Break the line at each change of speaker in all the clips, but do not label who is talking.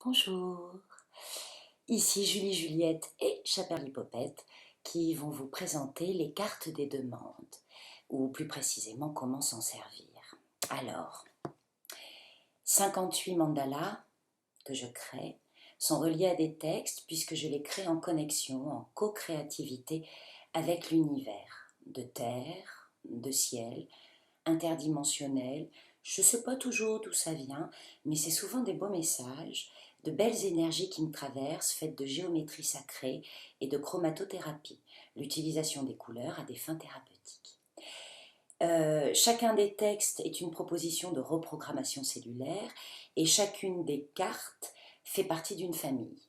Bonjour, ici Julie Juliette et Chaperly Popette qui vont vous présenter les cartes des demandes, ou plus précisément comment s'en servir. Alors, 58 mandalas que je crée sont reliés à des textes puisque je les crée en connexion, en co-créativité avec l'univers, de terre, de ciel, interdimensionnel. Je ne sais pas toujours d'où ça vient, mais c'est souvent des beaux messages, de belles énergies qui me traversent, faites de géométrie sacrée et de chromatothérapie, l'utilisation des couleurs à des fins thérapeutiques. Chacun des textes est une proposition de reprogrammation cellulaire et chacune des cartes fait partie d'une famille.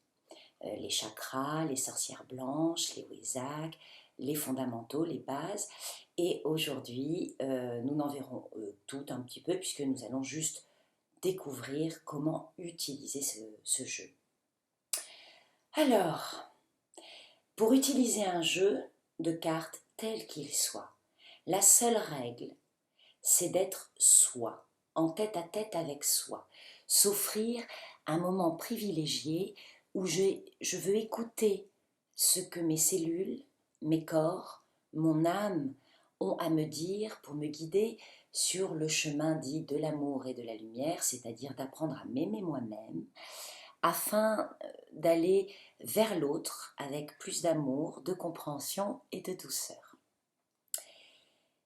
Les chakras, les sorcières blanches, les Wesak, les fondamentaux, les bases. Et aujourd'hui, nous en verrons toutes un petit peu puisque nous allons juste découvrir comment utiliser ce jeu. Alors, pour utiliser un jeu de cartes tel qu'il soit, la seule règle, c'est d'être soi, en tête à tête avec soi, s'offrir un moment privilégié où je veux écouter ce que mes cellules, mes corps, mon âme ont à me dire pour me guider sur le chemin dit de l'amour et de la lumière, c'est-à-dire d'apprendre à m'aimer moi-même, afin d'aller vers l'autre avec plus d'amour, de compréhension et de douceur.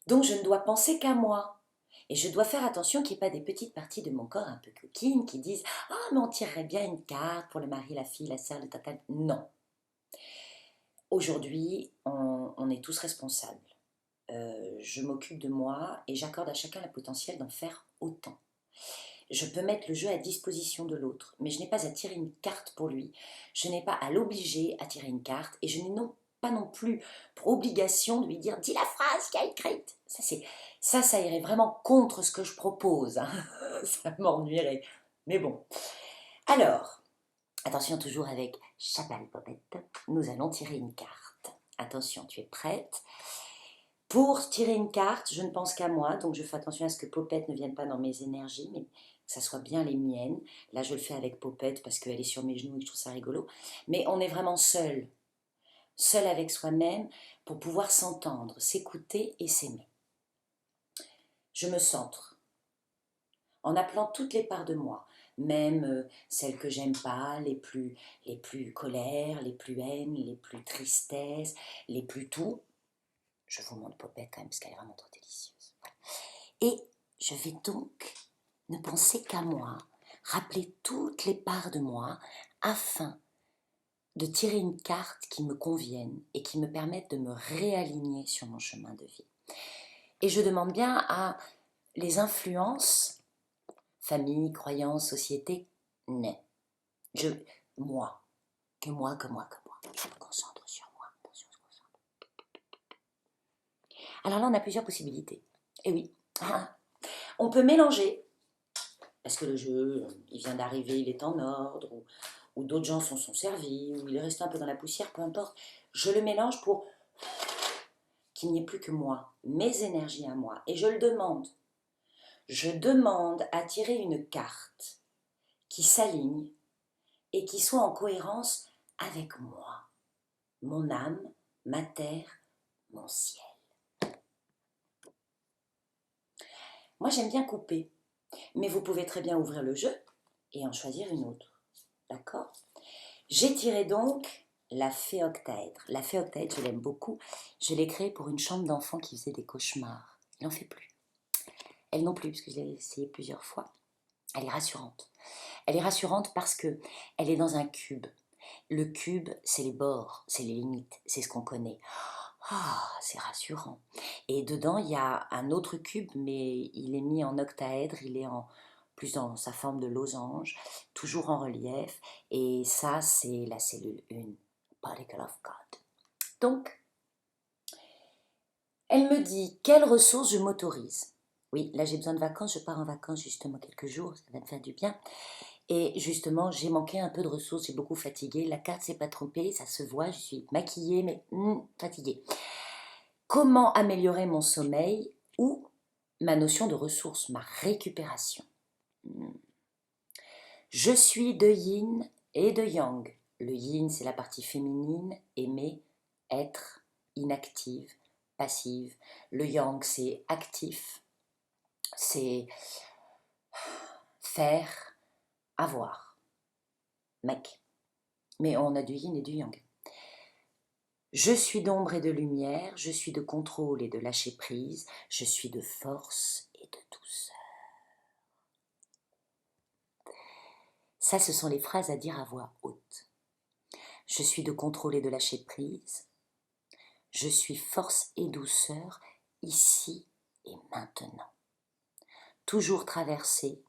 Donc je ne dois penser qu'à moi. Et je dois faire attention qu'il n'y ait pas des petites parties de mon corps un peu coquines qui disent « Ah, mais on tirerait bien une carte pour le mari, la fille, la sœur, le tata. » Non. Aujourd'hui, on est tous responsables. Je m'occupe de moi et j'accorde à chacun le potentiel d'en faire autant. Je peux mettre le jeu à disposition de l'autre, mais je n'ai pas à tirer une carte pour lui. Je n'ai pas à l'obliger à tirer une carte et je n'ai pas non plus pour obligation de lui dire « Dis la phrase qu'il a écrite !» Ça irait vraiment contre ce que je propose. Hein. Ça m'ennuierait. Mais bon. Alors, attention toujours avec Chaperly Popette, nous allons tirer une carte. Attention, tu es prête ? Pour tirer une carte, je ne pense qu'à moi, donc je fais attention à ce que Popette ne vienne pas dans mes énergies, mais que ça soit bien les miennes. Là, je le fais avec Popette parce qu'elle est sur mes genoux et je trouve ça rigolo. Mais on est vraiment seul avec soi-même pour pouvoir s'entendre, s'écouter et s'aimer. Je me centre en appelant toutes les parts de moi, même celles que j'aime pas, les plus colères, les plus haines, les plus tristesses, les plus tout. Je vous montre Popette quand même parce qu'elle est vraiment trop délicieuse. Et je vais donc ne penser qu'à moi, rappeler toutes les parts de moi afin de tirer une carte qui me convienne et qui me permette de me réaligner sur mon chemin de vie. Et je demande bien à les influences, famille, croyances, société, non. Moi. Je me concentre sur moi. Alors là, on a plusieurs possibilités. Et oui, on peut mélanger, parce que le jeu, il vient d'arriver, il est en ordre, ou d'autres gens s'en sont servis, ou il est resté un peu dans la poussière, peu importe. Je le mélange pour qu'il n'y ait plus que moi, mes énergies à moi. Et je le demande. Je demande à tirer une carte qui s'aligne et qui soit en cohérence avec moi, mon âme, ma terre, mon ciel. Moi, j'aime bien couper, mais vous pouvez très bien ouvrir le jeu et en choisir une autre. D'accord ? J'ai tiré donc la fée octaèdre. La fée octaèdre, je l'aime beaucoup. Je l'ai créée pour une chambre d'enfant qui faisait des cauchemars. Il n'en fait plus. Elle non plus, parce que je l'ai essayé plusieurs fois. Elle est rassurante. Elle est rassurante parce que elle est dans un cube. Le cube, c'est les bords, c'est les limites, c'est ce qu'on connaît. Ah, c'est rassurant. Et dedans, il y a un autre cube, mais il est mis en octaèdre, il est plus dans sa forme de losange, toujours en relief. Et ça, c'est la cellule 1, Particle of God. Donc, elle me dit quelles ressources je m'autorise. Oui, là j'ai besoin de vacances, je pars en vacances justement quelques jours, ça va me faire du bien. Et justement, j'ai manqué un peu de ressources, j'ai beaucoup fatigué. La carte s'est pas trompée, ça se voit, je suis maquillée, mais fatiguée. Comment améliorer mon sommeil ou ma notion de ressources, ma récupération? Je suis de yin et de yang. Le yin, c'est la partie féminine, aimer, être, inactive, passive. Le yang, c'est actif, c'est faire, avoir. Mec. Mais on a du yin et du yang. Je suis d'ombre et de lumière, je suis de contrôle et de lâcher prise, je suis de force et de douceur. Ça, ce sont les phrases à dire à voix haute. Je suis de contrôle et de lâcher prise, je suis force et douceur ici et maintenant. Toujours traversé,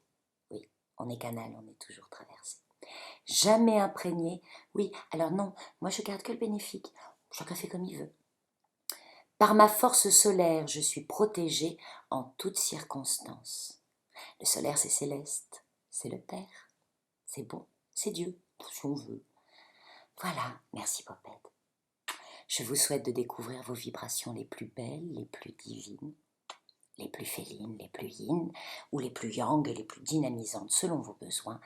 oui, on est canal, on est toujours traversé. Jamais imprégné, oui, alors non, moi je garde que le bénéfique, chacun fait comme il veut. Par ma force solaire, je suis protégée en toutes circonstances. Le solaire, c'est céleste, c'est le Père, c'est bon, c'est Dieu, si on veut. Voilà, merci Popette. Je vous souhaite de découvrir vos vibrations les plus belles, les plus divines, les plus félines, les plus yin, ou les plus yang et les plus dynamisantes selon vos besoins.